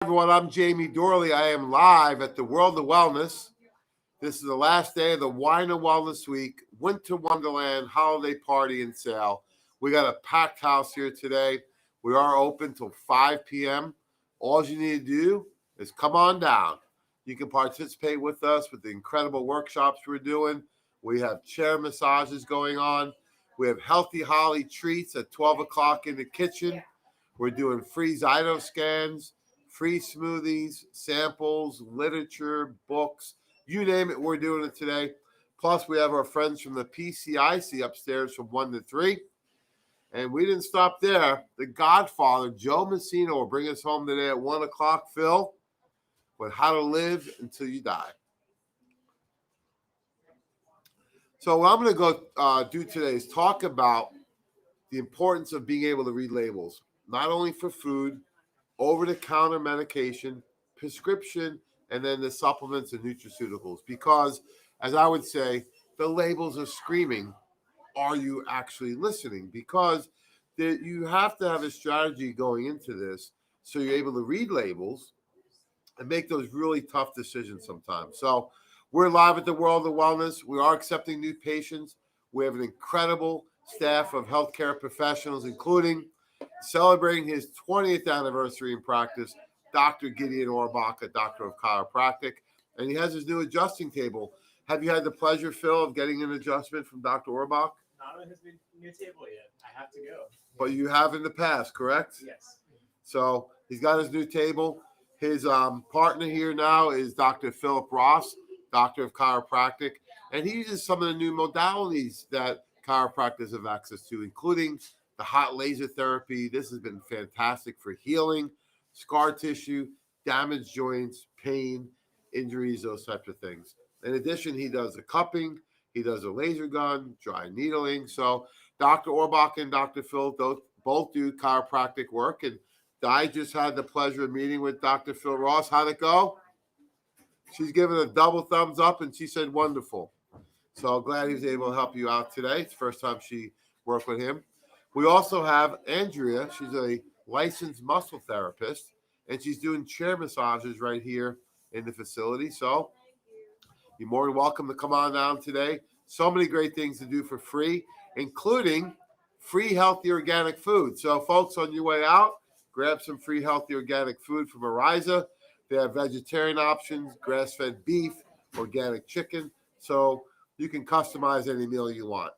Everyone, I'm Jamie Dorley. I am live at the World of Wellness. This is the last day of the Wine and Wellness Week, Winter Wonderland Holiday Party and Sale. We got a packed house here today. We are open till 5 p.m. All you need to do is come on down. You can participate with us with the incredible workshops we're doing. We have chair massages going on. We have Healthy Holly treats at 12 o'clock in the kitchen. We're doing free Zyto scans, free smoothies, samples, literature, books, you name it, we're doing it today. Plus, we have our friends from the PCIC upstairs from 1 to 3. And we didn't stop there. The Godfather, Joe Messina, will bring us home today at 1 o'clock, Phil, with How to Live Until You Die. So what I'm going to go do today is talk about the importance of being able to read labels, not only for food, over-the-counter medication, prescription, and then the supplements and nutraceuticals. Because, as I would say, the labels are screaming, are you actually listening? Because you have to have a strategy going into this so you're able to read labels and make those really tough decisions sometimes. So we're live at the World of Wellness. We are accepting new patients. We have an incredible staff of healthcare professionals, including celebrating his 20th anniversary in practice, Dr. Gideon Orbach, a doctor of chiropractic, and he has his new adjusting table. Have you had the pleasure, Phil, of getting an adjustment from Dr. Orbach? Not on his new table yet. I have to go. But you have in the past, correct? Yes. So he's got his new table. His partner here now is Dr. Philip Ross, doctor of chiropractic, and he uses some of the new modalities that chiropractors have access to, including the hot laser therapy. This has been fantastic for healing scar tissue, damaged joints, pain, injuries, those types of things. In addition, he does the cupping, he does a laser gun, dry needling. So Dr. Orbach and Dr. Phil both do chiropractic work. And I just had the pleasure of meeting with Dr. Phil Ross. How'd it go? She's given a double thumbs up, and she said wonderful. So I'm glad he was able to help you out today. It's the first time she worked with him. We also have Andrea. She's a licensed muscle therapist, and she's doing chair massages right here in the facility. So you're more than welcome to come on down today. So many great things to do for free, including free healthy organic food. So folks, on your way out, grab some free healthy organic food from Ariza. They have vegetarian options, grass-fed beef, organic chicken. So you can customize any meal you want.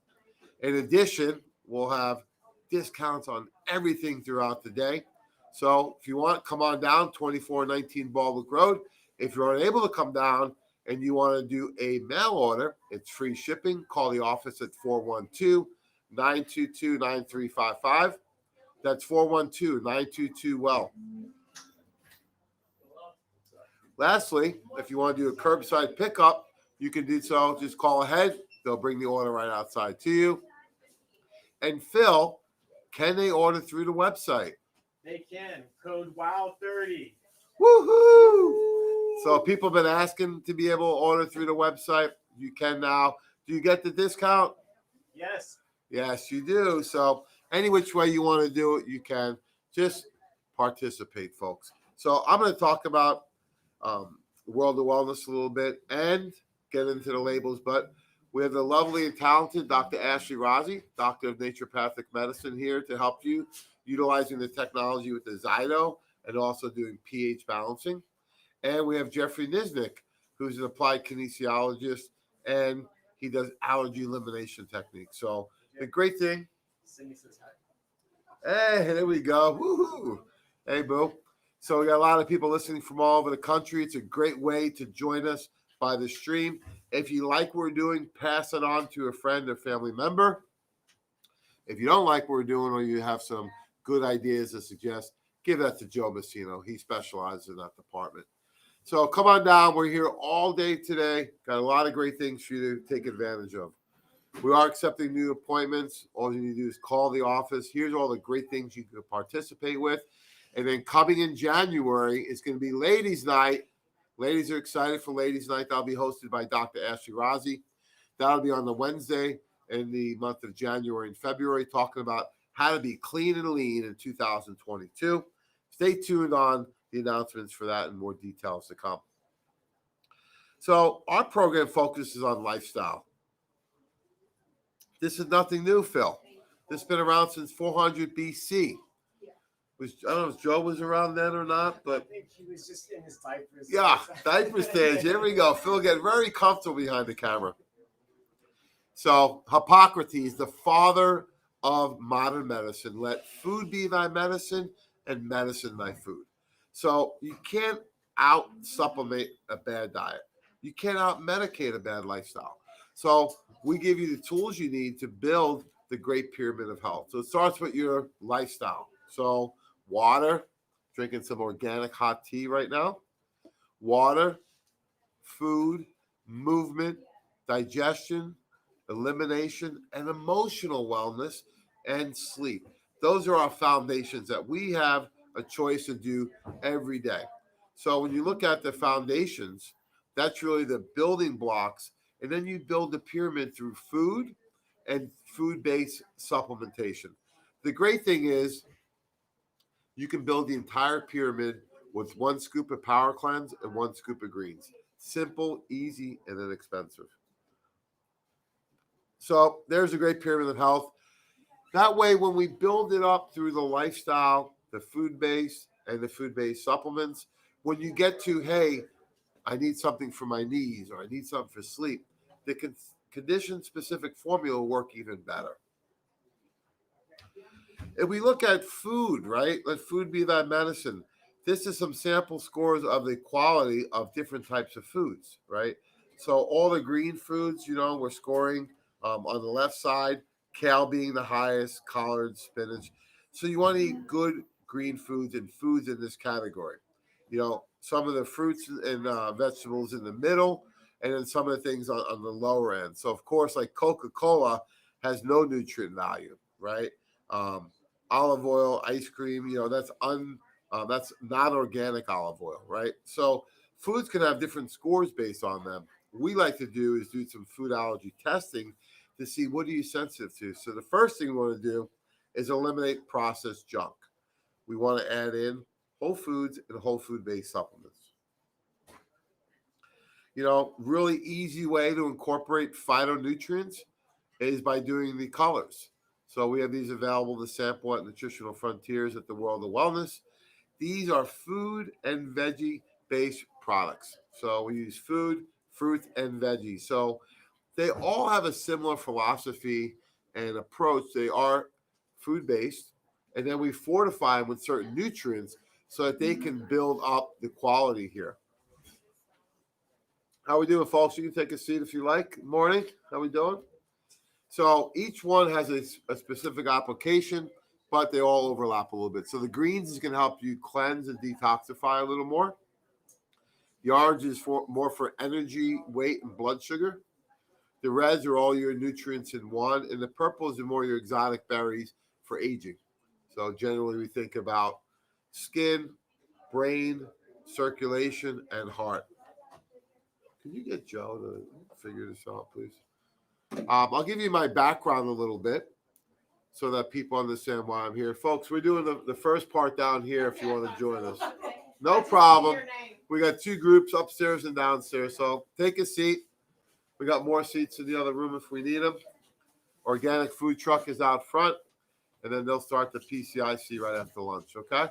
In addition, we'll have discounts on everything throughout the day. So if you want, come on down, 2419 Baldwick Road. If you're unable to come down and you want to do a mail order, it's free shipping. Call the office at 412-922-9355. That's 412-922-WELL. Lastly, if you want to do a curbside pickup, you can do so. Just call ahead. They'll bring the order right outside to you. And Phil, can they order through the website? They can. Code WOW30. Woohoo! So people have been asking to be able to order through the website. You can now. Do you get the discount? Yes. Yes, you do. So any which way you want to do it, you can. Just participate, folks. So I'm going to talk about World of Wellness a little bit and get into the labels, but we have the lovely and talented Dr. Ashley Rozzi, Doctor of Naturopathic Medicine, here to help you utilizing the technology with the Zyto and also doing pH balancing. And we have Jeffrey Nisnik, who's an applied kinesiologist, and he does allergy elimination techniques. So the great thing. Cindy says hi. Hey, there we go. Woohoo. Hey, boo. So we got a lot of people listening from all over the country. It's a great way to join us by the stream. If you like what we're doing, pass it on to a friend or family member. If you don't like what we're doing or you have some good ideas to suggest, give that to Joe Messina. He specializes in that department. So come on down. We're here all day today. Got a lot of great things for you to take advantage of. We are accepting new appointments. All you need to do is call the office. Here's all the great things you can participate with. And then coming in January, it's going to be Ladies' Night. Ladies are excited for Ladies' Night. That'll be hosted by Dr. Ashley Rozzi. That'll be on the Wednesday in the month of January and February, talking about how to be clean and lean in 2022. Stay tuned on the announcements for that and more details to come. So our program focuses on lifestyle. This is nothing new, Phil. This has been around since 400 BC. I don't know if Joe was around then or not, but I think he was just in his diapers. yeah, diaper stage. Here we go. Phil getting very comfortable behind the camera. So Hippocrates, the father of modern medicine, let food be thy medicine and medicine thy food. So you can't out supplement a bad diet. You can't out medicate a bad lifestyle. So we give you the tools you need to build the great pyramid of health. So it starts with your lifestyle. So water, drinking some organic hot tea right now. Water, food, movement, digestion, elimination, and emotional wellness, and sleep. Those are our foundations that we have a choice to do every day. So when you look at the foundations, that's really the building blocks. And then you build the pyramid through food and food-based supplementation. The great thing is you can build the entire pyramid with 1 scoop of Power Cleanse and 1 scoop of greens. Simple, easy, and inexpensive. So there's a great pyramid of health. That way, when we build it up through the lifestyle, the food-based, and the food-based supplements, when you get to, hey, I need something for my knees or I need something for sleep, the condition-specific formula will work even better. If we look at food, right? Let food be thy medicine. This is some sample scores of the quality of different types of foods, right? So all the green foods, we're scoring on the left side, kale being the highest, collard, spinach. So you want to eat good green foods and foods in this category. Some of the fruits and vegetables in the middle, and then some of the things on the lower end. So, of course, like Coca-Cola has no nutrient value, right? Olive oil, ice cream, that's not organic olive oil, right? So foods can have different scores based on them. What we like to do is do some food allergy testing to see what are you sensitive to. So the first thing we want to do is eliminate processed junk. We want to add in whole foods and whole food-based supplements. Really easy way to incorporate phytonutrients is by doing the colors. So we have these available to sample at Nutritional Frontiers at the World of Wellness. These are food and veggie-based products. So we use food, fruit, and veggies. So they all have a similar philosophy and approach. They are food-based, and then we fortify them with certain nutrients so that they can build up the quality here. How we doing, folks? You can take a seat if you like. Morning. How we doing? So each one has a specific application, but they all overlap a little bit. So the greens is going to help you cleanse and detoxify a little more. The orange is more for energy, weight, and blood sugar. The reds are all your nutrients in one, and the purples are more your exotic berries for aging. So generally we think about skin, brain, circulation, and heart. Can you get Joe to figure this out, please? I'll give you my background a little bit so that people understand why I'm here. Folks, we're doing the first part down here if you want to join us. No problem. We got 2 groups upstairs and downstairs, so take a seat. We got more seats in the other room if we need them. Organic food truck is out front, and then they'll start the PCIC right after lunch, okay?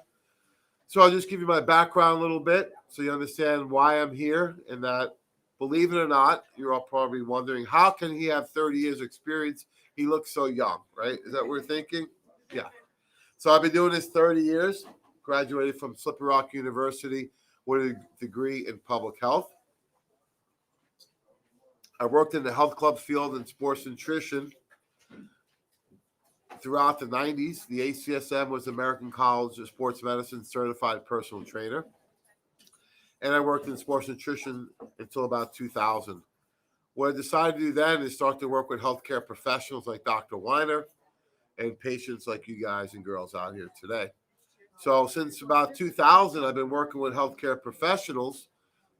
So I'll just give you my background a little bit so you understand why I'm here, and that, believe it or not, you're all probably wondering, how can he have 30 years experience? He looks so young, right? Is that what we're thinking? Yeah. So I've been doing this 30 years, graduated from Slippery Rock University with a degree in public health. I worked in the health club field in sports nutrition throughout the 90s. The ACSM was American College of Sports Medicine Certified Personal Trainer. And I worked in sports nutrition until about 2000. What I decided to do then is start to work with healthcare professionals like Dr. Weiner and patients like you guys and girls out here today. So since about 2000, I've been working with healthcare professionals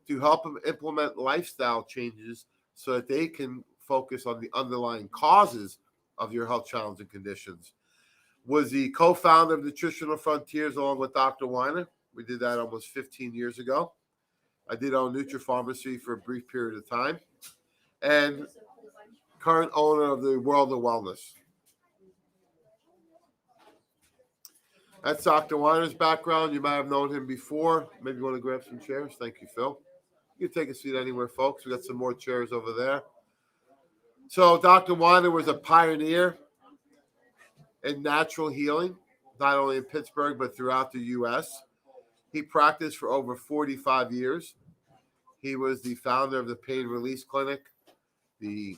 to help them implement lifestyle changes so that they can focus on the underlying causes of your health challenges and conditions. Was the co-founder of Nutritional Frontiers along with Dr. Weiner. We did that almost 15 years ago. I did own Nutrapharmacy for a brief period of time, and current owner of the World of Wellness. That's Dr. Weiner's background. You might have known him before. Maybe you want to grab some chairs. Thank you, Phil. You can take a seat anywhere, folks. We got some more chairs over there. So Dr. Weiner was a pioneer in natural healing, not only in Pittsburgh, but throughout the U.S. He practiced for over 45 years. He was the founder of the Pain Release Clinic, the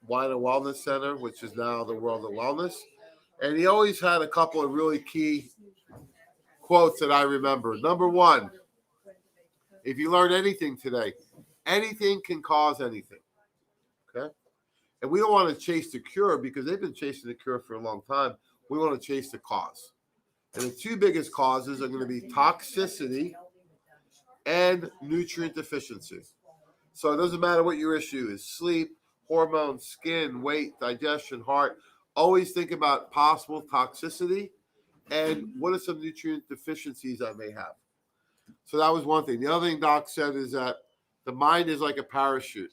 Weiner Wellness Center, which is now the World of Wellness. And he always had a couple of really key quotes that I remember. Number one, if you learn anything today, anything can cause anything. Okay? And we don't want to chase the cure because they've been chasing the cure for a long time. We want to chase the cause. And the two biggest causes are going to be toxicity and nutrient deficiency. So it doesn't matter what your issue is, sleep, hormones, skin, weight, digestion, heart. Always think about possible toxicity and what are some nutrient deficiencies I may have. So that was one thing. The other thing Doc said is that the mind is like a parachute.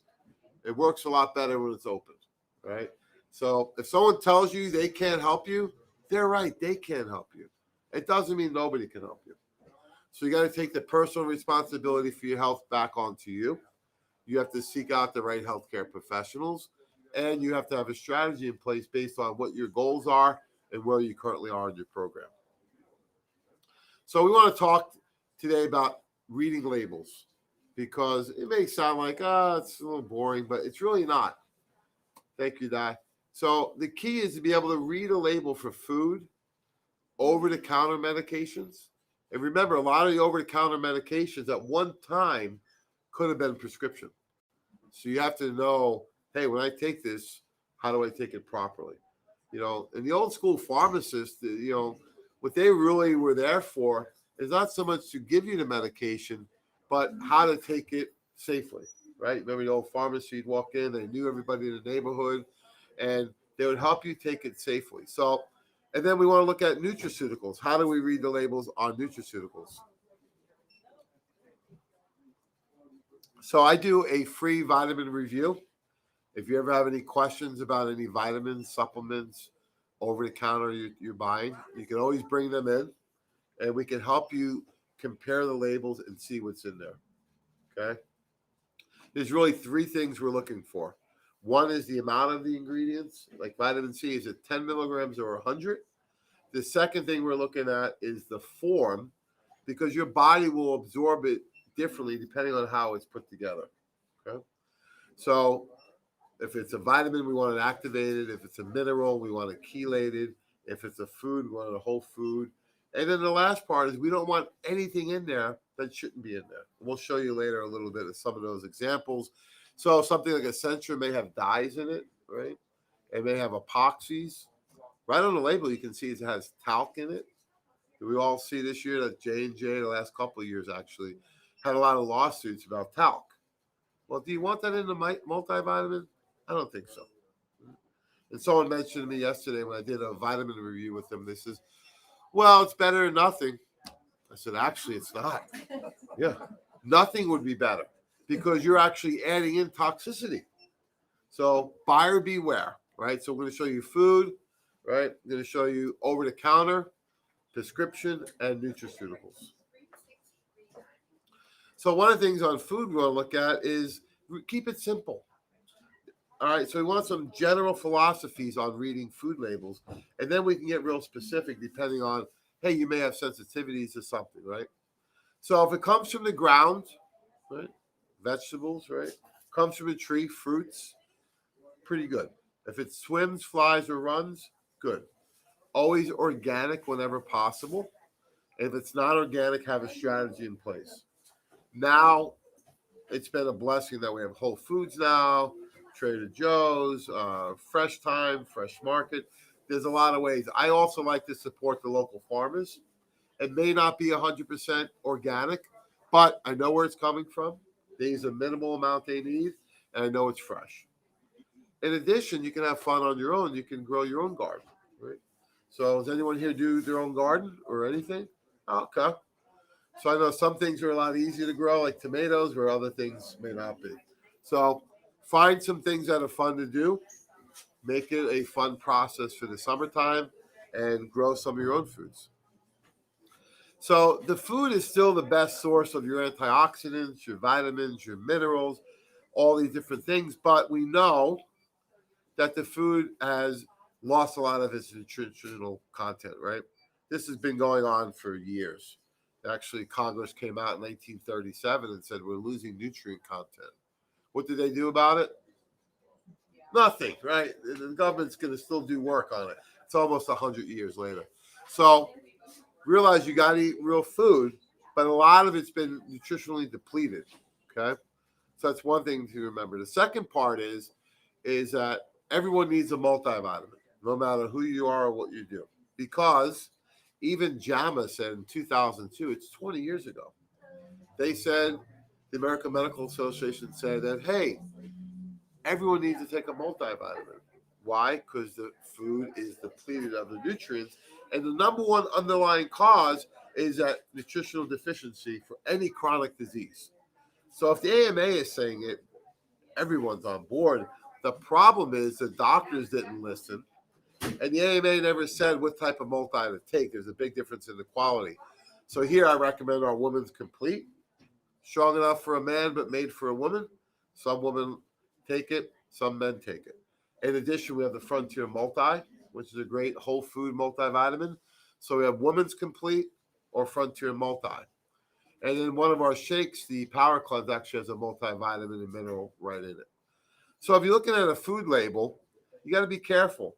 It works a lot better when it's open, right? So if someone tells you they can't help you, they're right. They can't help you. It doesn't mean nobody can help you. So you got to take the personal responsibility for your health back onto you. You have to seek out the right healthcare professionals, and you have to have a strategy in place based on what your goals are and where you currently are in your program. So we want to talk today about reading labels because it may sound like, it's a little boring, but it's really not. Thank you, Di. So the key is to be able to read a label for food, over-the-counter medications. And remember, a lot of the over-the-counter medications at one time could have been prescription. So you have to know, hey, when I take this, how do I take it properly? You know, and the old school pharmacists, you know, what they really were there for is not so much to give you the medication, but how to take it safely, right? Remember the old pharmacy, you'd walk in, they knew everybody in the neighborhood, and they would help you take it safely. So, and then we want to look at nutraceuticals. How do we read the labels on nutraceuticals? So I do a free vitamin review. If you ever have any questions about any vitamins, supplements, over the counter you're buying, you can always bring them in and we can help you compare the labels and see what's in there. Okay. There's really three things we're looking for. One is the amount of the ingredients, like vitamin C, is it 10 milligrams or 100? The second thing we're looking at is the form, because your body will absorb it differently depending on how it's put together. Okay. So if it's a vitamin, we want it activated. If it's a mineral, we want it chelated. If it's a food, we want it a whole food. And then the last part is we don't want anything in there that shouldn't be in there. We'll show you later a little bit of some of those examples. So something like Essentia may have dyes in it, right? It may have epoxies. Right on the label, you can see it has talc in it. We all see this year that J&J, the last couple of years actually, had a lot of lawsuits about talc. Well, do you want that in the multivitamin? I don't think so. And someone mentioned to me yesterday when I did a vitamin review with them, they says, well, it's better than nothing. I said, actually, it's not. Yeah, nothing would be better because you're actually adding in toxicity. So buyer beware, right? So we're going to show you food, right? I'm going to show you over-the-counter, prescription, and nutraceuticals. So one of the things on food we want to look at is keep it simple. All right, so we want some general philosophies on reading food labels, and then we can get real specific depending on, hey, you may have sensitivities to something, right? So if it comes from the ground, right, vegetables, right, comes from a tree, fruits, pretty good. If it swims, flies, or runs, good. Always organic whenever possible. If it's not organic, have a strategy in place. Now, it's been a blessing that we have Whole Foods now, Trader Joe's, Fresh Time, Fresh Market. There's a lot of ways. I also like to support the local farmers. It may not be 100% organic, but I know where it's coming from. They use a minimal amount they need, and I know it's fresh. In addition, you can have fun on your own. You can grow your own garden, right? So does anyone here do their own garden or anything? Okay. So I know some things are a lot easier to grow, like tomatoes, where other things may not be. So find some things that are fun to do, make it a fun process for the summertime, and grow some of your own foods. So the food is still the best source of your antioxidants, your vitamins, your minerals, all these different things. But we know that the food has lost a lot of its nutritional content, right? This has been going on for years. Actually, Congress came out in 1937 and said we're losing nutrient content. What did they do about it? Nothing, right? The government's going to still do work on it. It's almost 100 years later. So realize you got to eat real food, but a lot of it's been nutritionally depleted, okay? So that's one thing to remember. The second part is that everyone needs a multivitamin, no matter who you are or what you do. Because even JAMA said in 2002, it's 20 years ago, they said, the American Medical Association said that, hey, everyone needs to take a multivitamin. Why? Because the food is depleted of the nutrients. And the number one underlying cause is that nutritional deficiency for any chronic disease. So if the AMA is saying it, everyone's on board. The problem is the doctors didn't listen. And the AMA never said what type of multi to take. There's a big difference in the quality. So here I recommend our Woman's Complete. Strong enough for a man, but made for a woman. Some women take it, some men take it. In addition, we have the Frontier Multi, which is a great whole food multivitamin. So we have Woman's Complete or Frontier Multi. And then one of our shakes, the Power Cleanse, actually has a multivitamin and mineral right in it. So if you're looking at a food label, you got to be careful.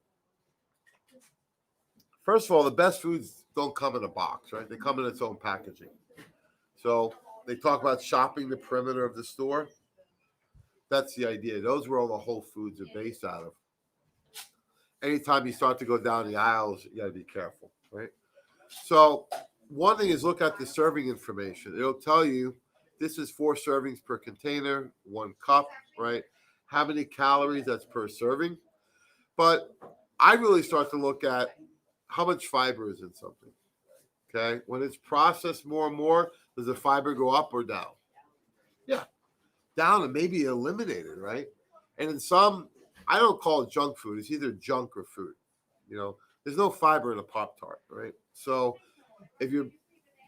First of all, the best foods don't come in a box, right? They come in its own packaging. So they talk about shopping the perimeter of the store. That's the idea. Those were all the whole foods are based out of. Anytime you start to go down the aisles, you got to be careful, right? So one thing is look at the serving information. It'll tell you this is 4 servings per container, 1 cup, right? How many calories that's per serving. But I really start to look at how much fiber is in something, okay? When it's processed more and more, does the fiber go up or down? Yeah, down and maybe eliminated, right? And in some, I don't call it junk food. It's either junk or food. You know, there's no fiber in a Pop-Tart, right? So if you're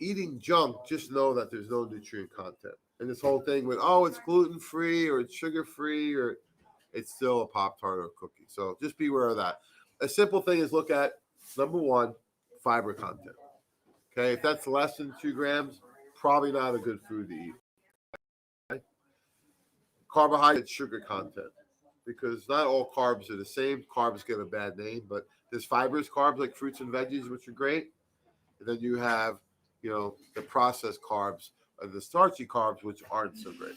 eating junk, just know that there's no nutrient content. And this whole thing with, oh, it's gluten-free or it's sugar-free or it's still a Pop-Tart or a cookie. So just be aware of that. A simple thing is look at, number 1, fiber content. Okay, if that's less than 2 grams, probably not a good food to eat. Okay? Carbohydrate, sugar content. Because not all carbs are the same. Carbs get a bad name, but there's fibrous carbs like fruits and veggies, which are great. And then you have, you know, the processed carbs, the starchy carbs, which aren't so great.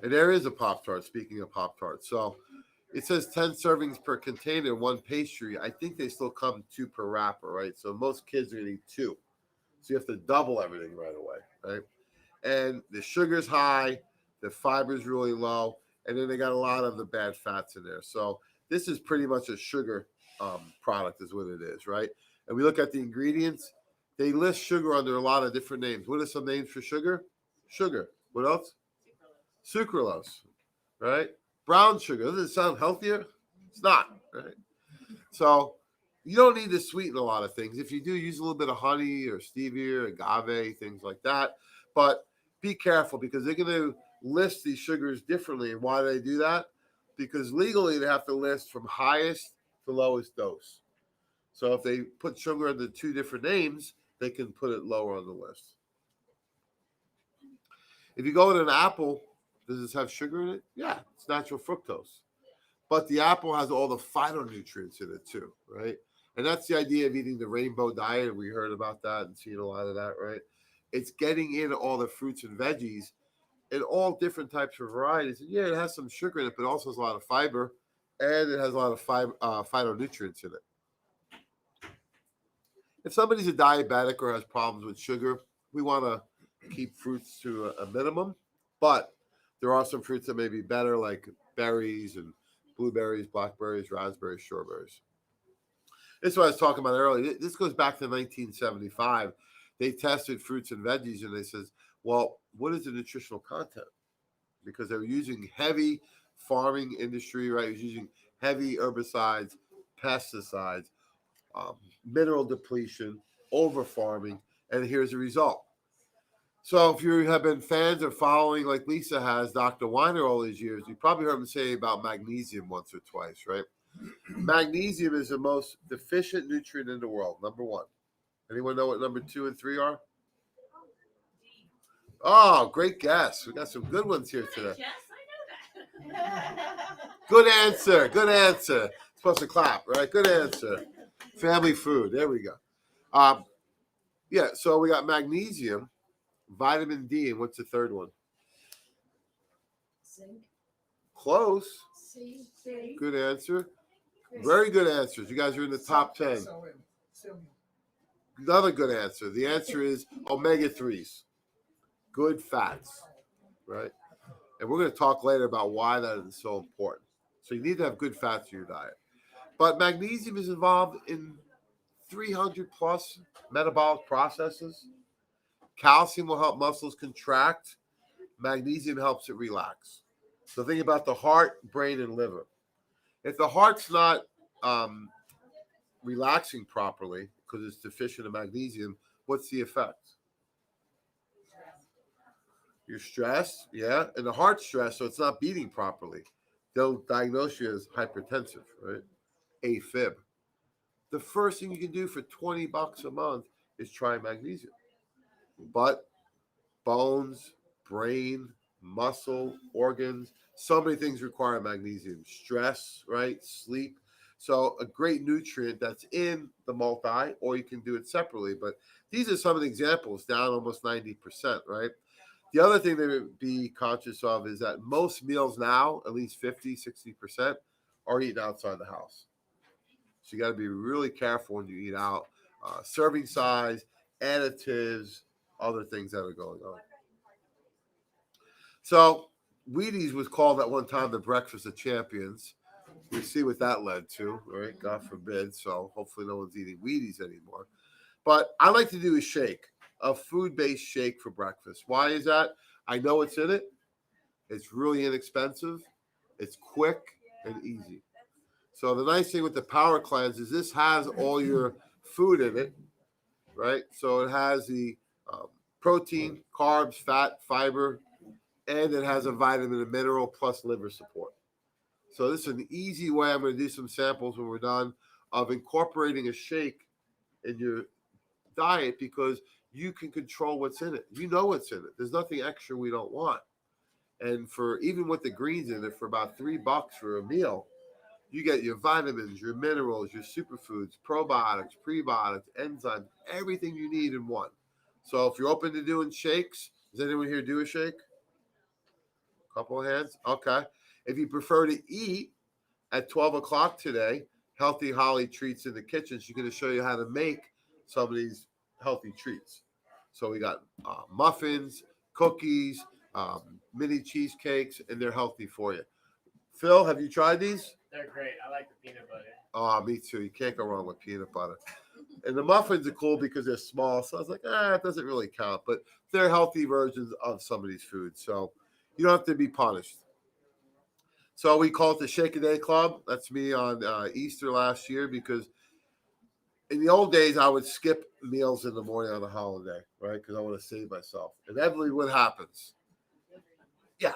And there is a Pop-Tart, speaking of Pop-Tarts. So it says 10 servings per container, 1 pastry. I think they still come 2 per wrapper, right? So most kids are going to eat 2. So you have to double everything right away, right? And the sugar's high, the fiber's really low, and then they got a lot of the bad fats in there. So this is pretty much a sugar product is what it is, right? And we look at the ingredients. They list sugar under a lot of different names. What are some names for sugar? Sugar. What else? Sucralose, right? Brown sugar. Doesn't it sound healthier? It's not, right? So you don't need to sweeten a lot of things. If you do, use a little bit of honey or stevia, agave, things like that. But be careful because they're going to list these sugars differently. And why do they do that? Because legally they have to list from highest to lowest dose. So if they put sugar under 2 different names, they can put it lower on the list. If you go with an apple, does this have sugar in it? Yeah, it's natural fructose. But the apple has all the phytonutrients in it too, right? And that's the idea of eating the rainbow diet. We heard about that and seen a lot of that, right? It's getting in all the fruits and veggies in all different types of varieties. And yeah, it has some sugar in it, but also has a lot of fiber, and it has a lot of phytonutrients in it. If somebody's a diabetic or has problems with sugar, we want to keep fruits to a minimum. But there are some fruits that may be better, like berries and blueberries, blackberries, raspberries, strawberries. This is what I was talking about earlier. This goes back to 1975. they tested fruits and veggies, and they says, well, what is the nutritional content? Because they were using heavy farming industry, right? It was using heavy herbicides, pesticides, mineral depletion, over farming, and here's the result. So if you have been fans or following, like Lisa has, Dr. Weiner all these years, you probably heard him say about magnesium once or twice, right? Magnesium is the most deficient nutrient in the world, number one. Anyone know what number 2 and 3 are? Oh, great guess. We got some good ones here today. Yes, I know that. Good answer. Good answer. Supposed to clap, right? Good answer. Family food. There we go. Yeah, so we got magnesium, vitamin D, and what's the third one? Zinc. Close. C. Good answer. Very good answers. You guys are in the top 10. Another good answer. The answer is omega-3s. Good fats, right? And we're going to talk later about why that is so important. So you need to have good fats in your diet. But magnesium is involved in 300 plus metabolic processes. Calcium will help muscles contract. Magnesium helps it relax. So think about the heart, brain, and liver. If the heart's not relaxing properly because it's deficient in magnesium, what's the effect? You're stressed, yeah, and the heart's stressed, so it's not beating properly. They'll diagnose you as hypertensive, right? AFib. The first thing you can do for $20 a month is try magnesium. But bones, brain, muscle, organs, so many things require magnesium. Stress, right? Sleep. So a great nutrient that's in the multi, or you can do it separately. But these are some of the examples, down almost 90%, right? The other thing to be conscious of is that most meals now, at least 50, 60%, are eaten outside the house. So you got to be really careful when you eat out. Serving size, additives, other things that are going on. So Wheaties was called at one time the breakfast of champions. We see what that led to, right? God forbid. So hopefully no one's eating Wheaties anymore. But I like to do a shake, a food-based shake for breakfast. Why is that? I know what's in it. It's really inexpensive. It's quick and easy. So the nice thing with the Power Cleanse is this has all your food in it, right? So it has the protein, carbs, fat, fiber, and it has a vitamin and mineral plus liver support. So this is an easy way. I'm going to do some samples when we're done of incorporating a shake in your diet because you can control what's in it. You know what's in it. There's nothing extra we don't want. And for even with the greens in it, for about $3 for a meal, you get your vitamins, your minerals, your superfoods, probiotics, prebiotics, enzymes, everything you need in one. So if you're open to doing shakes, does anyone here do a shake? Couple of hands? Okay. If you prefer to eat at 12 o'clock today, Healthy Holly Treats in the kitchen. She's going to show you how to make some of these healthy treats. So we got muffins, cookies, mini cheesecakes, and they're healthy for you. Phil, have you tried these? They're great. I like the peanut butter. Oh, me too. You can't go wrong with peanut butter. And the muffins are cool because they're small. So I was like, it doesn't really count. But they're healthy versions of some of these foods. So you don't have to be punished. So we call it the Shake a Day Club. That's me on Easter last year because in the old days, I would skip meals in the morning on the holiday, right? Because I want to save myself. Inevitably, what happens? Yeah,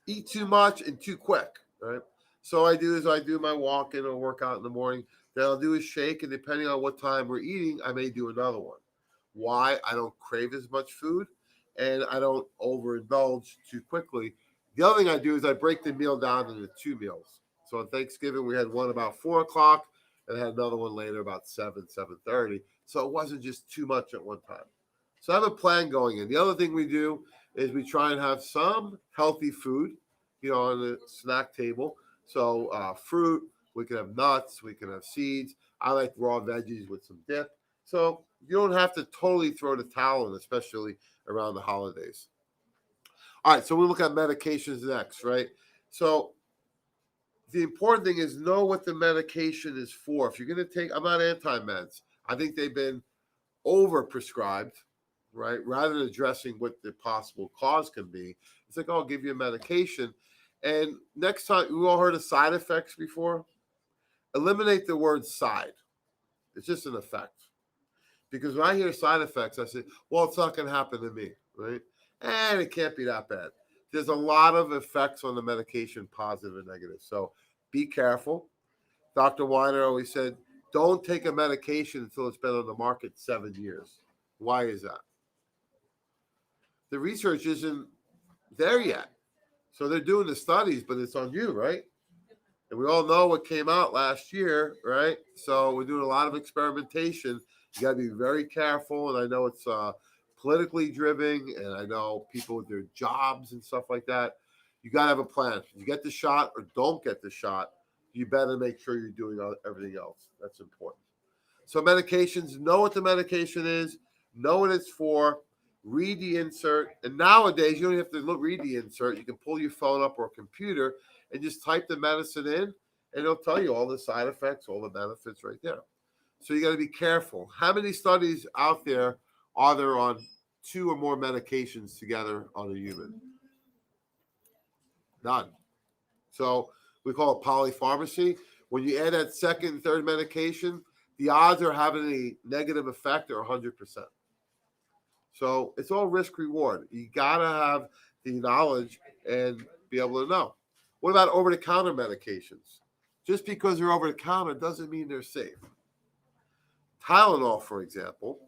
eat too much and too quick, right? So I do my walk-in or workout in the morning. Then I'll do a shake, and depending on what time we're eating, I may do another one. Why? I don't crave as much food, and I don't overindulge too quickly. The other thing I do is I break the meal down into 2 meals. So on Thanksgiving, we had one about 4 o'clock, and I had another one later about 7:30. So it wasn't just too much at one time. So I have a plan going in. The other thing we do is we try and have some healthy food, on the snack table. So fruit, we can have nuts, we can have seeds. I like raw veggies with some dip. So you don't have to totally throw the towel in, especially around the holidays. All right, so we look at medications next, right? So the important thing is know what the medication is for. If you're going to take, I'm not anti-meds. I think they've been over-prescribed, right? Rather than addressing what the possible cause can be, it's like, oh, I'll give you a medication. And next time, we all heard of side effects before. Eliminate the word side. It's just an effect. Because when I hear side effects, I say, well, it's not going to happen to me, right? And it can't be that bad. There's a lot of effects on the medication, positive and negative. So be careful. Dr. Weiner always said, don't take a medication until it's been on the market 7 years. Why is that? The research isn't there yet. So they're doing the studies, but it's on you, right? And we all know what came out last year, right? So we're doing a lot of experimentation. You got to be very careful. And I know it's politically driven, and I know people with their jobs and stuff like that. You got to have a plan. If you get the shot or don't get the shot, you better make sure you're doing everything else. That's important. So medications, know what the medication is, know what it's for, read the insert. And nowadays, you don't have to read the insert. You can pull your phone up or computer and just type the medicine in, and it'll tell you all the side effects, all the benefits right there. So you got to be careful. How many studies out there are there on 2 or more medications together on a human? None. So we call it polypharmacy. When you add that second and third medication, the odds of having a negative effect are 100%. So it's all risk reward. You got to have the knowledge and be able to know. What about over-the-counter medications? Just because they're over-the-counter doesn't mean they're safe. Tylenol, for example,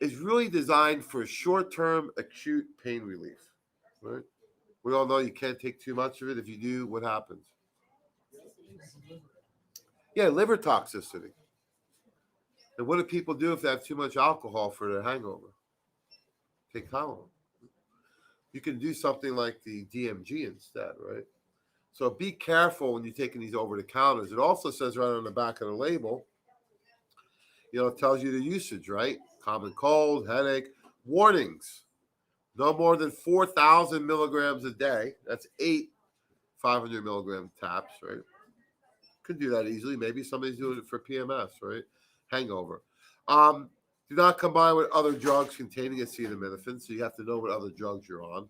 is really designed for short-term acute pain relief. Right? We all know you can't take too much of it. If you do, what happens? Yeah, liver toxicity. And what do people do if they have too much alcohol for their hangover? Take Tylenol. You can do something like the DMG instead, right? So be careful when you're taking these over-the-counters. It also says right on the back of the label, it tells you the usage, right? Common cold, headache, warnings. No more than 4,000 milligrams a day. That's 8 500 milligram taps, right? Could do that easily. Maybe somebody's doing it for PMS, right? Hangover. Do not combine with other drugs containing acetaminophen, so you have to know what other drugs you're on.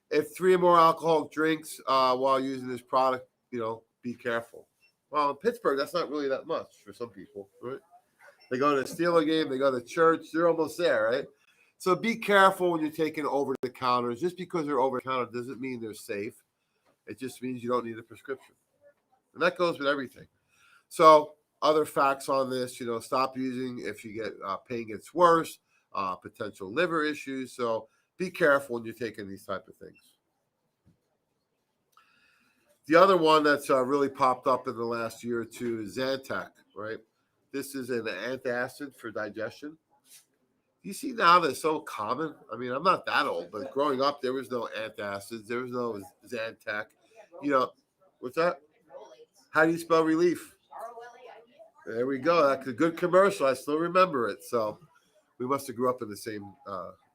If 3 or more alcoholic drinks while using this product, be careful. Well, in Pittsburgh, that's not really that much for some people, right? They go to a Steeler game, they go to church, they're almost there, right? So be careful when you're taking over-the-counters. Just because they're over-the-counter doesn't mean they're safe. It just means you don't need a prescription. And that goes with everything. So other facts on this, stop using if you get pain gets worse, potential liver issues. So be careful when you're taking these type of things. The other one that's really popped up in the last year or two is Zantac, right? This is an antacid for digestion. You see now they're so common. I mean, I'm not that old, but growing up, there was no antacids. There was no Zantac. What's that? How do you spell relief? There we go. That's a good commercial. I still remember it. So we must have grew up in the same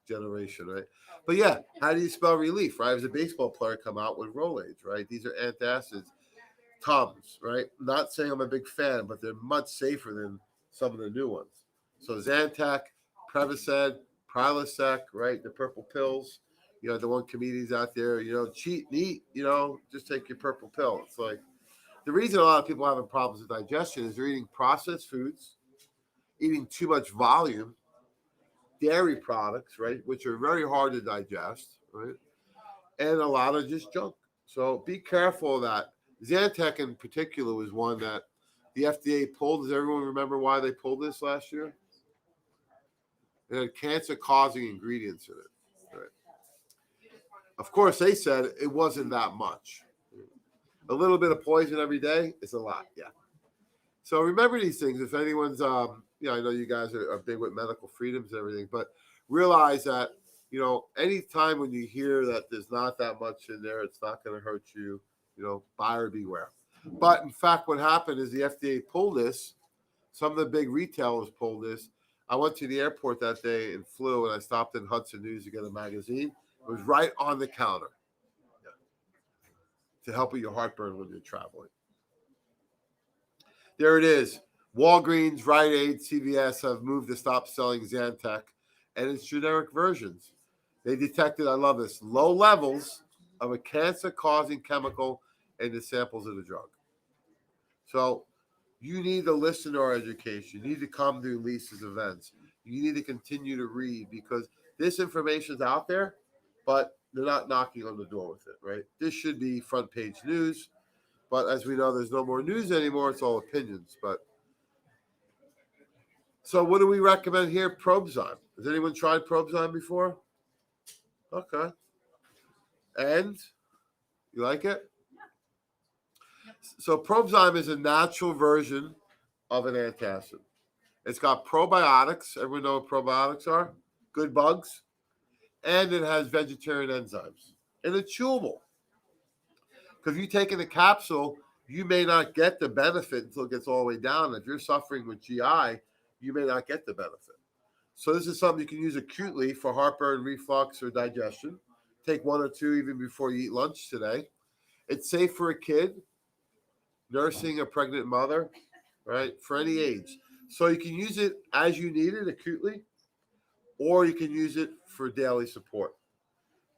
generation, right? But yeah, how do you spell relief, right? As a baseball player come out with Rolaids, right? These are antacids. Tums, right? Not saying I'm a big fan, but they're much safer than some of the new ones. So Zantac, Prevacid, Prilosec, right? The purple pills. The one comedians out there, cheat and eat, just take your purple pill. It's like the reason a lot of people are having problems with digestion is they're eating processed foods, eating too much volume, dairy products, right? Which are very hard to digest, right? And a lot of just junk. So be careful of that. Zantac in particular was one that the FDA pulled. Does everyone remember why they pulled this last year? It had cancer-causing ingredients in it. Right? Of course, they said it wasn't that much. A little bit of poison every day is a lot, yeah. So remember these things. If anyone's, I know you guys are big with medical freedoms and everything, but realize that, any time when you hear that there's not that much in there, it's not going to hurt you. Buyer beware. But in fact, what happened is the FDA pulled this. Some of the big retailers pulled this. I went to the airport that day and flew, and I stopped in Hudson News to get a magazine. It was right on the counter to help with your heartburn when you're traveling. There it is. Walgreens, Rite Aid, CVS have moved to stop selling Zantac and its generic versions. They detected, I love this, low levels of a cancer-causing chemical in the samples of the drug. So you need to listen to our education. You need to come to Lisa's events. You need to continue to read because this information is out there, but they're not knocking on the door with it, right? This should be front page news. But as we know, there's no more news anymore. It's all opinions. But so what do we recommend here? Probzyme. Has anyone tried Probzyme before? Okay. And you like it? So Probzyme is a natural version of an antacid. It's got probiotics. Everyone know what probiotics are? Good bugs. And it has vegetarian enzymes. And it's chewable. Because if you take in a capsule, you may not get the benefit until it gets all the way down. If you're suffering with GI, you may not get the benefit. So this is something you can use acutely for heartburn, reflux, or digestion. Take one or two even before you eat lunch today. It's safe for a kid, nursing a pregnant mother, right, for any age. So you can use it as you need it acutely, or you can use it for daily support.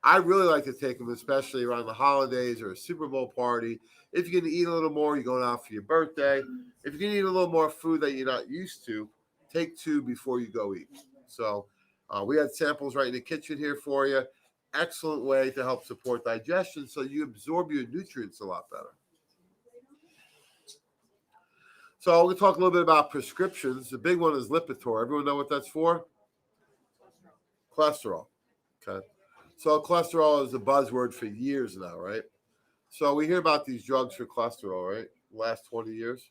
I really like to take them, especially around the holidays or a Super Bowl party. If you're going to eat a little more, you're going out for your birthday. If you're going to eat a little more food that you're not used to, take two before you go eat. So we had samples right in the kitchen here for you. Excellent way to help support digestion so you absorb your nutrients a lot better. So we're going to talk a little bit about prescriptions. The big one is Lipitor. Everyone know what that's for? Cholesterol. Okay. So cholesterol is a buzzword for years now, right? So we hear about these drugs for cholesterol, right? Last 20 years.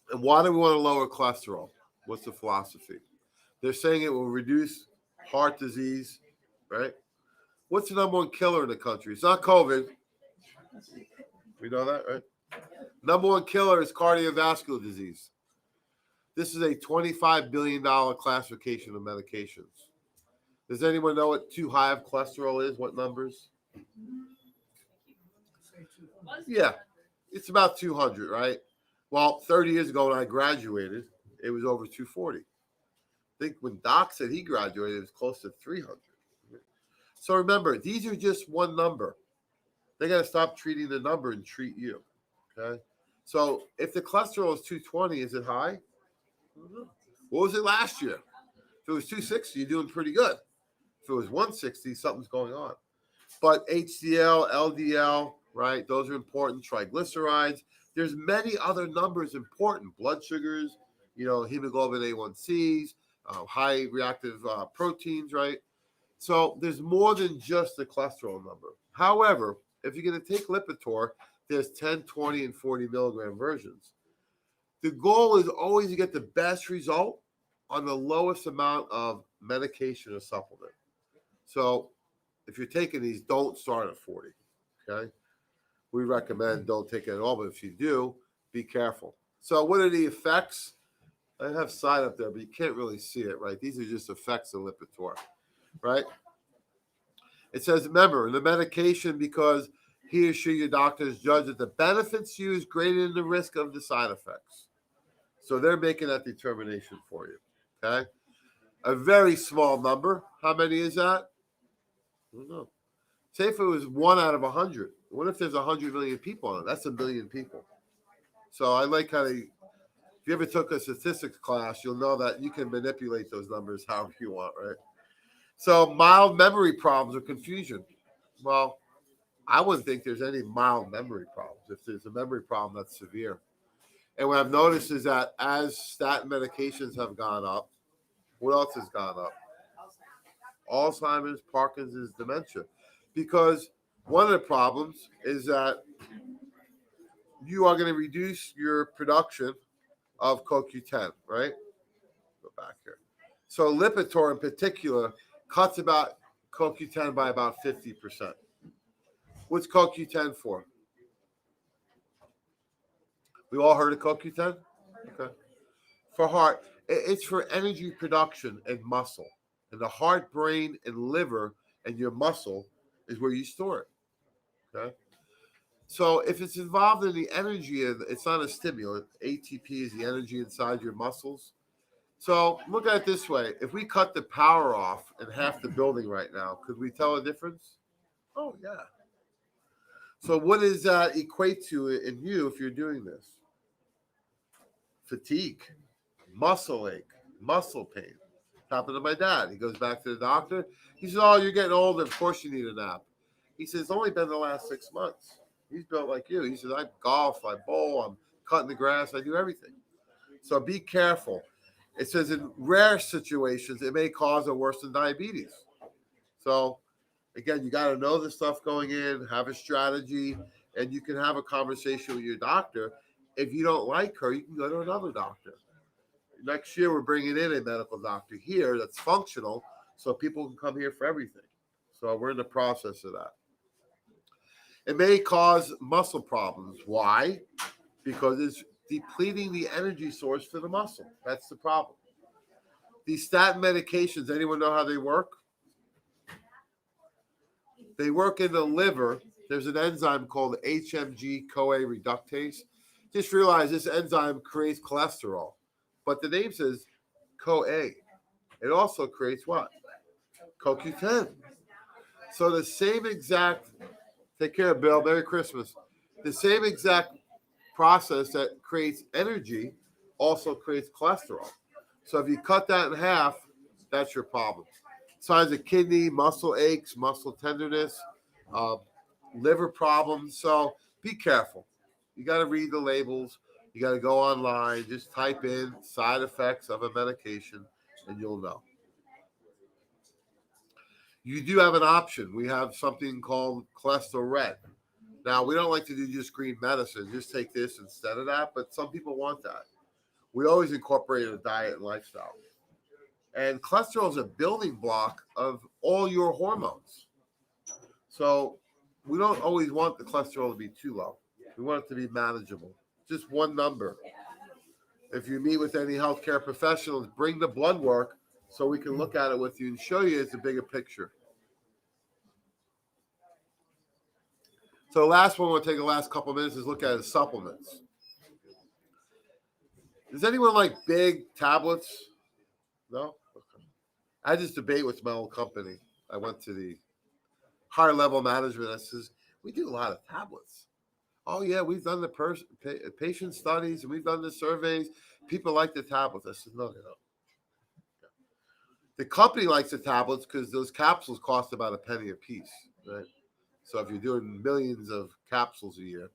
And why do we want to lower cholesterol? What's the philosophy? They're saying it will reduce heart disease, right? What's the number one killer in the country? It's not COVID. We know that, right? Number one killer is cardiovascular disease. This is a $25 billion classification of medications. Does anyone know what too high of cholesterol is? What numbers? Yeah, it's about 200, right? Well, 30 years ago when I graduated, it was over 240. I think when Doc said he graduated, it was close to 300. So remember, these are just one number. They got to stop treating the number and treat you, okay? So if the cholesterol is 220, is it high? What was it last year? If it was 260, you're doing pretty good. If it was 160, something's going on. But HDL, LDL, right? Those are important. Triglycerides. There's many other numbers important. Blood sugars, hemoglobin A1Cs, high reactive proteins, right? So there's more than just the cholesterol number. However, if you're going to take Lipitor, there's 10, 20, and 40 milligram versions. The goal is always to get the best result on the lowest amount of medication or supplement. So if you're taking these, don't start at 40, okay? We recommend don't take it at all, but if you do, be careful. So what are the effects? I have side up there, but you can't really see it, right? These are just effects of Lipitor, right? It says, remember, the medication, because he or she, your doctors, judge that the benefits used greater than the risk of the side effects. So they're making that determination for you, okay? A very small number. How many is that? I don't know. Say if it was 1 out of 100. What if there's 100 million people on it? That's a million people. So I like how if you ever took a statistics class, you'll know that you can manipulate those numbers however you want, right? So mild memory problems or confusion. Well, I wouldn't think there's any mild memory problems. If there's a memory problem, that's severe. And what I've noticed is that as statin medications have gone up, what else has gone up? Alzheimer's, Parkinson's, dementia. Because one of the problems is that you are going to reduce your production of CoQ10, right? Go back here. So Lipitor in particular cuts about CoQ10 by about 50%. What's CoQ10 for? We all heard of CoQ10? Okay. For heart, it's for energy production and muscle. And the heart, brain, and liver and your muscle is where you store it. Okay. So if it's involved in the energy, it's not a stimulant. ATP is the energy inside your muscles. So look at it this way. If we cut the power off in half the building right now, could we tell a difference? Oh, yeah. So what does that equate to in you if you're doing this? Fatigue, muscle ache, muscle pain. Happened to my dad. He goes back to the doctor. He says, oh, you're getting old. Of course you need a nap. He says, it's only been the last 6 months. He's built like you. He says, I golf, I bowl, I'm cutting the grass, I do everything. So be careful. It says in rare situations, it may cause a worse than diabetes. So again, you got to know the stuff going in, have a strategy, and you can have a conversation with your doctor. If you don't like her, you can go to another doctor. Next year, we're bringing in a medical doctor here that's functional so people can come here for everything. So we're in the process of that. It may cause muscle problems. Why? Because it's depleting the energy source for the muscle. That's the problem. These statin medications, anyone know how they work? They work in the liver. There's an enzyme called HMG-CoA reductase. Just realize this enzyme creates cholesterol. But the name says CoA. It also creates what? CoQ10. So the same exact, take care, Bill, Merry Christmas. The same exact process that creates energy also creates cholesterol. So if you cut that in half, that's your problem. Signs of kidney, muscle aches, muscle tenderness, liver problems. So be careful. You got to read the labels. You got to go online. Just type in side effects of a medication, and you'll know. You do have an option. We have something called cholesterol red. Now, we don't like to do just green medicine. Just take this instead of that, but some people want that. We always incorporate a diet and lifestyle. And cholesterol is a building block of all your hormones. So we don't always want the cholesterol to be too low. We want it to be manageable. Just one number. If you meet with any healthcare professionals, bring the blood work so we can look at it with you and show you it's a bigger picture. So the last one we'll take the last couple of minutes is look at is supplements. Does anyone like big tablets? No? Okay. I had this debate with my old company. I went to the higher level management. I says, we do a lot of tablets. Oh, yeah, we've done the patient studies and we've done the surveys. People like the tablets. I said, no, they don't. The company likes the tablets because those capsules cost about a penny a piece, right? So if you're doing millions of capsules a year,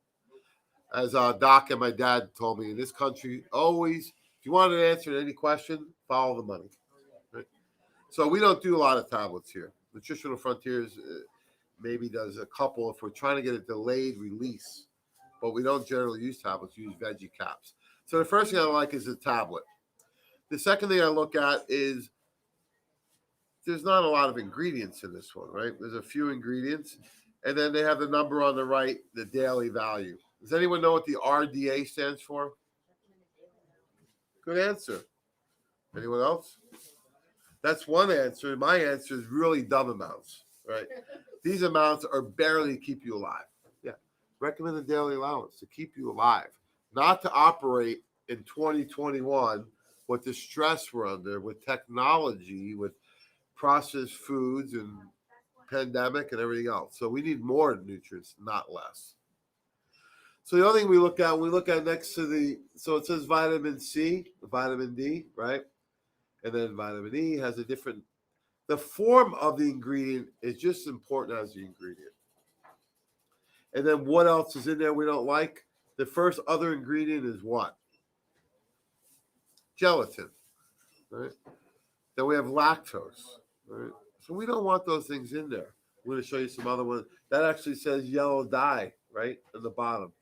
as Doc and my dad told me, in this country, always, if you want an answer to any question, follow the money. Right? So we don't do a lot of tablets here. Nutritional Frontiers maybe does a couple if we're trying to get a delayed release. But we don't generally use tablets, we use veggie caps. So the first thing I like is a tablet. The second thing I look at is there's not a lot of ingredients in this one, right? There's a few ingredients. And then they have the number on the right, the daily value. Does anyone know what the RDA stands for? Good answer. Anyone else? That's one answer. My answer is really dumb amounts, right? These amounts are barely to keep you alive. Yeah. Recommended daily allowance to keep you alive, not to operate in 2021 with the stress we're under, with technology, with processed foods and pandemic and everything else. So we need more nutrients, not less. So the other thing we look at next to so it says vitamin C, vitamin D, right? And then vitamin E has the form of the ingredient is just as important as the ingredient. And then what else is in there we don't like? The first other ingredient is what? Gelatin, right? Then we have lactose, right? So we don't want those things in there. I'm going to show you some other ones. That actually says yellow dye, right, at the bottom.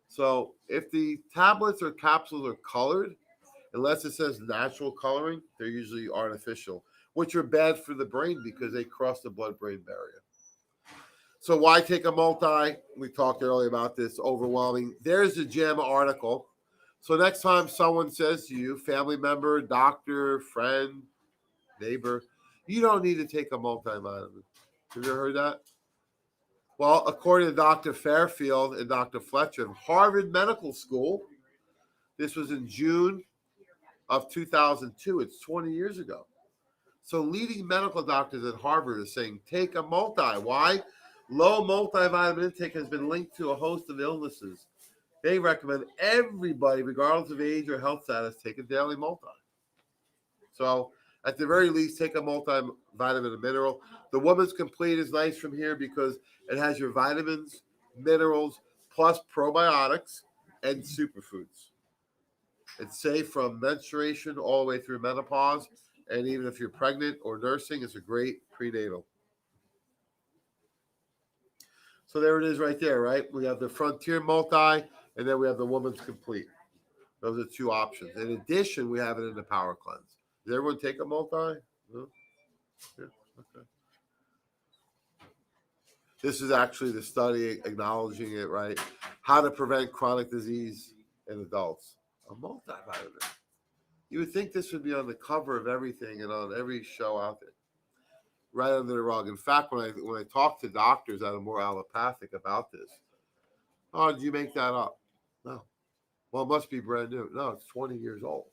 So if the tablets or capsules are colored, unless it says natural coloring, they're usually artificial, which are bad for the brain because they cross the blood-brain barrier. So why take a multi? We talked earlier about this, overwhelming. There's a JAMA article. So next time someone says to you, family member, doctor, friend, neighbor, you don't need to take a multivitamin. Have you ever heard that? Well, according to Dr. Fairfield and Dr. Fletcher of Harvard Medical School, this was in June of 2002. It's 20 years ago. So leading medical doctors at Harvard are saying, take a multi. Why? Low multivitamin intake has been linked to a host of illnesses. They recommend everybody, regardless of age or health status, take a daily multi. So at the very least, take a multivitamin and mineral. The Woman's Complete is nice from here because it has your vitamins, minerals, plus probiotics and superfoods. It's safe from menstruation all the way through menopause. And even if you're pregnant or nursing, it's a great prenatal. So there it is right there, right? We have the Frontier Multi, and then we have the Woman's Complete. Those are two options. In addition, we have it in the Power Cleanse. Does everyone take a multi? No? Yeah. Okay. This is actually the study acknowledging it, right? How to prevent chronic disease in adults. A multivitamin. You would think this would be on the cover of everything and on every show out there, right under the rug. In fact, when I talk to doctors that are more allopathic about this, oh, did you make that up? No. Well, it must be brand new. No, it's 20 years old.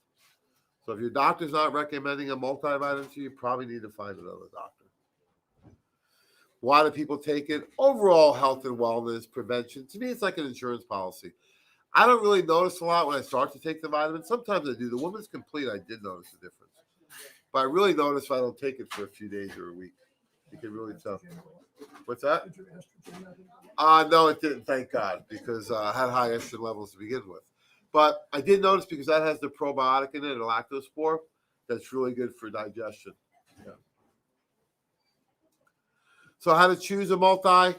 So if your doctor's not recommending a multivitamin to you, you probably need to find another doctor. Why do people take it? Overall health and wellness, prevention. To me, it's like an insurance policy. I don't really notice a lot when I start to take the vitamins. Sometimes I do. The Woman's Complete, I did notice a difference. But I really notice if I don't take it for a few days or a week. You can really tell. What's that? No, it didn't, thank God, because I had high estrogen levels to begin with. But I did notice because that has the probiotic in it, the lactospore, that's really good for digestion. Yeah. So how to choose a multi?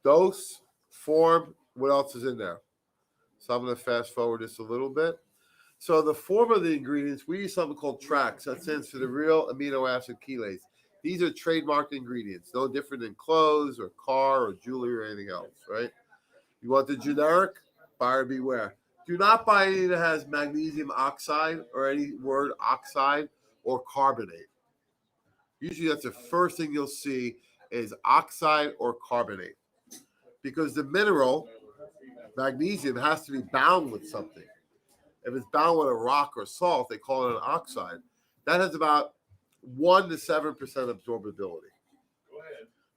Dose, form, what else is in there? So I'm going to fast forward this a little bit. So the form of the ingredients, we use something called TRACS. That stands for the real amino acid chelase. These are trademarked ingredients, no different than clothes or car or jewelry or anything else, right? You want the generic? Buyer beware. Do not buy anything that has magnesium oxide or any word oxide or carbonate. Usually that's the first thing you'll see is oxide or carbonate. Because the mineral, magnesium, has to be bound with something. If it's bound with a rock or salt, they call it an oxide. That has about 1 to 7% absorbability.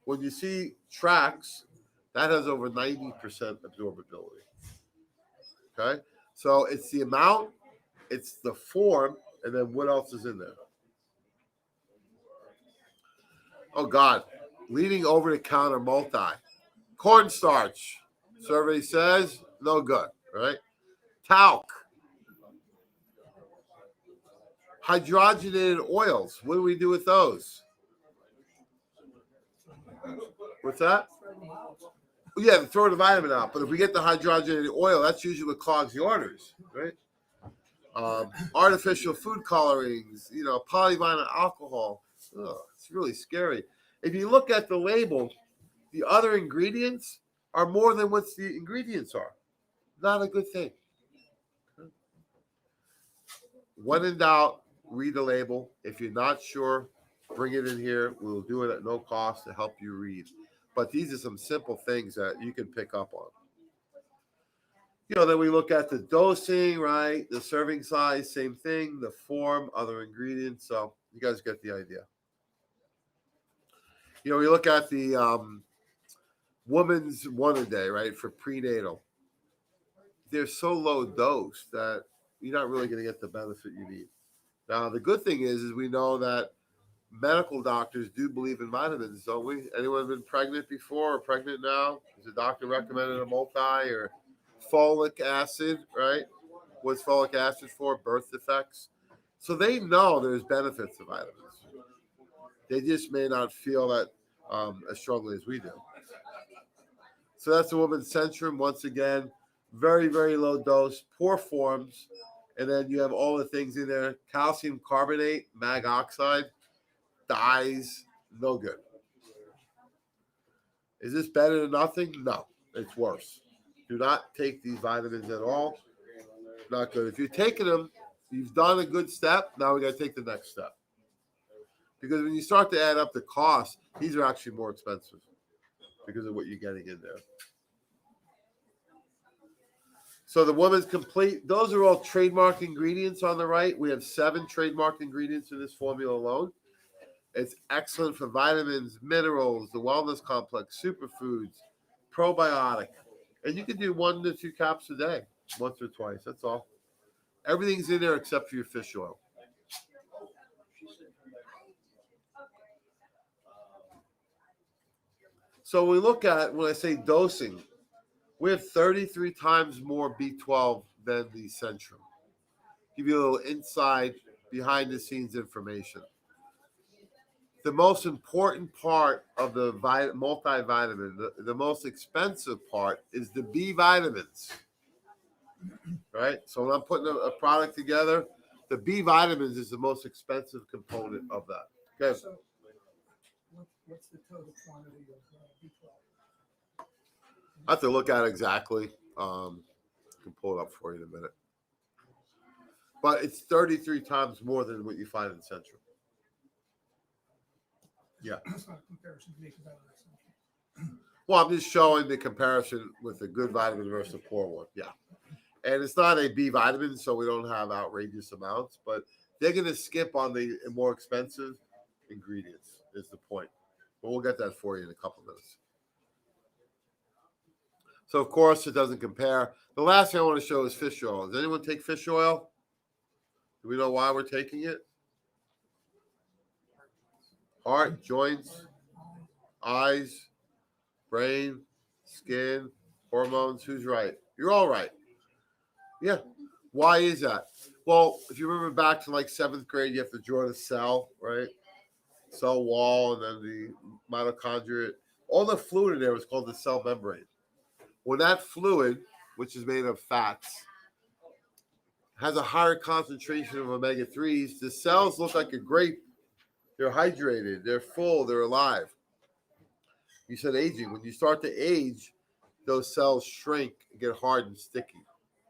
When you see TRACS, that has over 90% absorbability. Okay? So it's the amount, it's the form, and then what else is in there? Oh, God. Leading over-the-counter multi. Cornstarch. Survey says no good, right? Talc. Hydrogenated oils. What do we do with those? What's that? Yeah, throw the vitamin out. But if we get the hydrogenated oil, that's usually what clogs the arteries, right? Artificial food colorings, polyvinyl alcohol. Ugh, it's really scary. If you look at the label, the other ingredients are more than what the ingredients are. Not a good thing. When in doubt, read the label. If you're not sure, bring it in here. We'll do it at no cost to help you read. But these are some simple things that you can pick up on. Then we look at the dosing, right? The serving size, same thing. The form, other ingredients. So you guys get the idea. We look at the woman's one a day, right, for prenatal. They're so low dose that you're not really going to get the benefit you need. Now, the good thing is we know that medical doctors do believe in vitamins, don't we? Anyone been pregnant before or pregnant now? Is the doctor recommended a multi or folic acid, right? What's folic acid for? Birth defects. So they know there's benefits to vitamins. They just may not feel that as strongly as we do. So that's the Woman's Centrum. Once again, very, very low dose, poor forms. And then you have all the things in there. Calcium carbonate, mag oxide, dyes, no good. Is this better than nothing? No, it's worse. Do not take these vitamins at all. Not good. If you're taking them, you've done a good step. Now we got to take the next step. Because when you start to add up the cost, these are actually more expensive. because of what you're getting in there. So the Woman's Complete, those are all trademark ingredients on the right. We have 7 trademark ingredients in this formula alone. It's excellent for vitamins, minerals, the wellness complex, superfoods, probiotic. And you can do 1 to 2 caps a day, once or twice. That's all. Everything's in there except for your fish oil. So we look at, when I say dosing, we have 33 times more B12 than the Centrum. Give you a little inside, behind the scenes information. The most important part of the multivitamin, the most expensive part, is the B vitamins. Right? So when I'm putting a product together, the B vitamins is the most expensive component of that. Okay. So, what's the total quantity of B12? I have to look at it exactly. I can pull it up for you in a minute. But it's 33 times more than what you find in Central. Yeah. That's not a comparison to make about it. Well, I'm just showing the comparison with the good vitamin versus the poor one. Yeah. And it's not a B vitamin, so we don't have outrageous amounts, but they're going to skip on the more expensive ingredients, is the point. But we'll get that for you in a couple minutes. So, of course, it doesn't compare. The last thing I want to show is fish oil. Does anyone take fish oil? Do we know why we're taking it? Heart, joints, eyes, brain, skin, hormones. Who's right? You're all right. Yeah. Why is that? Well, if you remember back to like 7th grade, you have to draw the cell, right? Cell wall and then the mitochondria. All the fluid in there is called the cell membrane. When that fluid, which is made of fats, has a higher concentration of omega-3s, the cells look like a grape. They're hydrated, they're full, they're alive. You said aging. When you start to age, those cells shrink and get hard and sticky.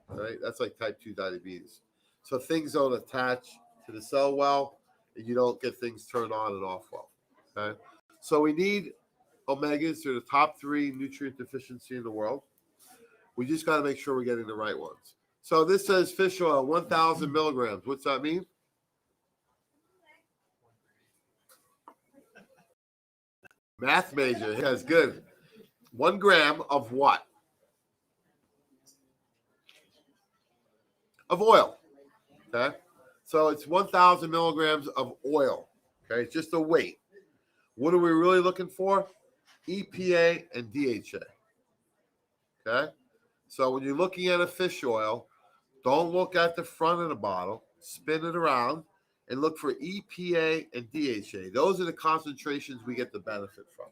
Right? That's like type 2 diabetes. So things don't attach to the cell well, and you don't get things turned on and off well. Okay? So we need omegas. They're the top 3 nutrient deficiency in the world. We just got to make sure we're getting the right ones. So this says fish oil, 1,000 milligrams. What's that mean? Math major. That's good. 1 gram of what? Of oil. Okay. So it's 1,000 milligrams of oil. Okay. It's just a weight. What are we really looking for? EPA and DHA. Okay. So when you're looking at a fish oil, don't look at the front of the bottle, spin it around, and look for EPA and DHA. Those are the concentrations we get the benefit from.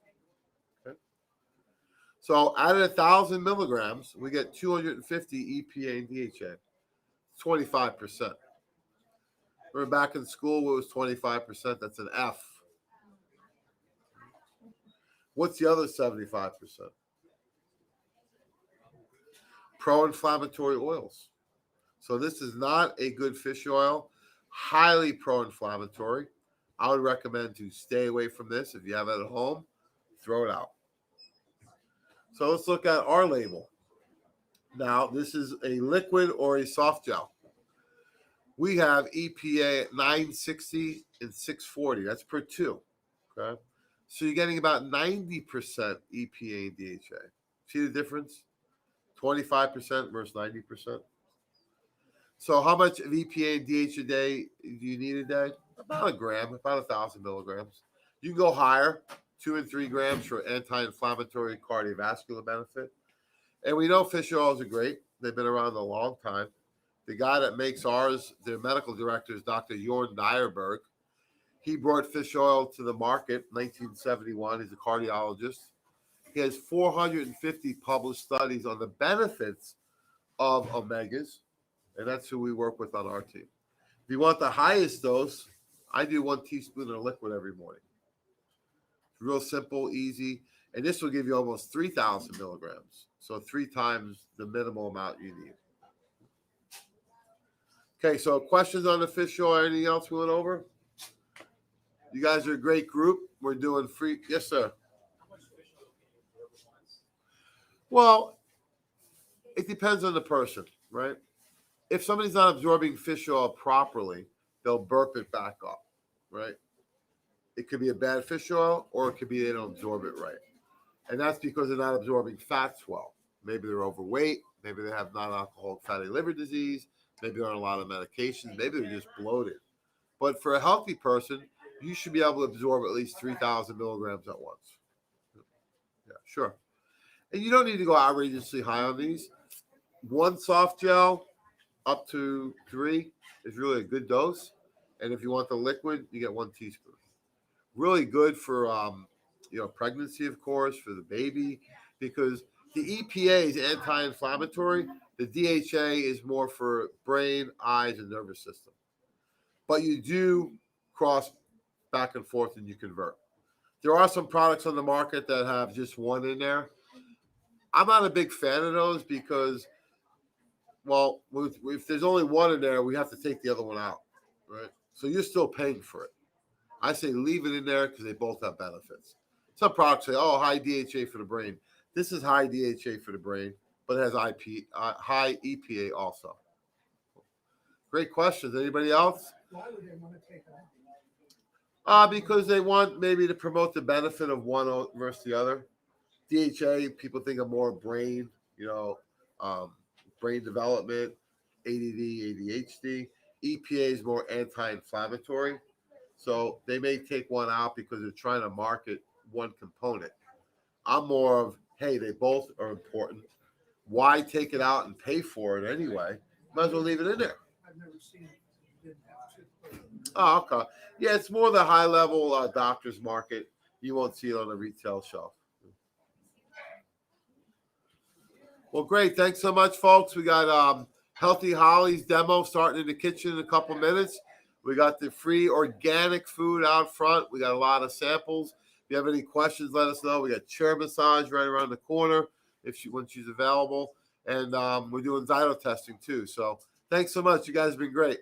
Okay? So out of 1,000 milligrams, we get 250 EPA and DHA. 25%. Remember back in school, it was 25%. That's an F. What's the other 75%? Pro-inflammatory oils. So this is not a good fish oil. Highly pro-inflammatory. I would recommend to stay away from this. If you have it at home, throw it out. So let's look at our label. Now, this is a liquid or a soft gel. We have EPA at 960 and 640. That's per 2. Okay. So you're getting about 90% EPA and DHA. See the difference? 25% versus 90%. So how much of EPA and DHA a day do you need a day? About a gram, about 1,000 milligrams. You can go higher, 2 and 3 grams for anti-inflammatory cardiovascular benefit. And we know fish oils are great. They've been around a long time. The guy that makes ours, their medical director, is Dr. Jorn Dyerberg. He brought fish oil to the market in 1971. He's a cardiologist. He has 450 published studies on the benefits of omegas, and that's who we work with on our team. If you want the highest dose, I do 1 teaspoon of liquid every morning. It's real simple, easy, and this will give you almost 3,000 milligrams, so 3 times the minimal amount you need. Okay, so questions on the fish oil? Anything else we went over? You guys are a great group. We're doing free. Yes, sir. Well, it depends on the person, right? If somebody's not absorbing fish oil properly, they'll burp it back up, right? It could be a bad fish oil, or it could be they don't absorb it right. And that's because they're not absorbing fats well. Maybe they're overweight. Maybe they have non-alcoholic fatty liver disease. Maybe they're on a lot of medications. Maybe they're just bloated. But for a healthy person, you should be able to absorb at least 3,000 milligrams at once. Yeah, sure. And you don't need to go outrageously high on these. One soft gel up to 3 is really a good dose. And if you want the liquid, you get 1 teaspoon. Really good for pregnancy, of course, for the baby, because the EPA is anti-inflammatory. The DHA is more for brain, eyes, and nervous system. But you do cross back and forth and you convert. There are some products on the market that have just one in there. I'm not a big fan of those because, well, if there's only one in there, we have to take the other one out, right? So you're still paying for it. I say leave it in there because they both have benefits. Some products say, oh, high DHA for the brain. This is high DHA for the brain, but it has high EPA also. Great questions. Anybody else? Why would they want to take it out? Because they want maybe to promote the benefit of one versus the other. DHA, people think of more brain, brain development, ADD, ADHD. EPA is more anti-inflammatory. So they may take one out because they're trying to market one component. I'm more of, hey, they both are important. Why take it out and pay for it anyway? Might as well leave it in there. I've never seen it. Didn't have to. Oh, okay. Yeah, it's more the high-level doctor's market. You won't see it on the retail shelf. Well, great. Thanks so much, folks. We got Healthy Holly's demo starting in the kitchen in a couple minutes. We got the free organic food out front. We got a lot of samples. If you have any questions, let us know. We got chair massage right around the corner when she's available. And we're doing xylotesting too. So thanks so much. You guys have been great.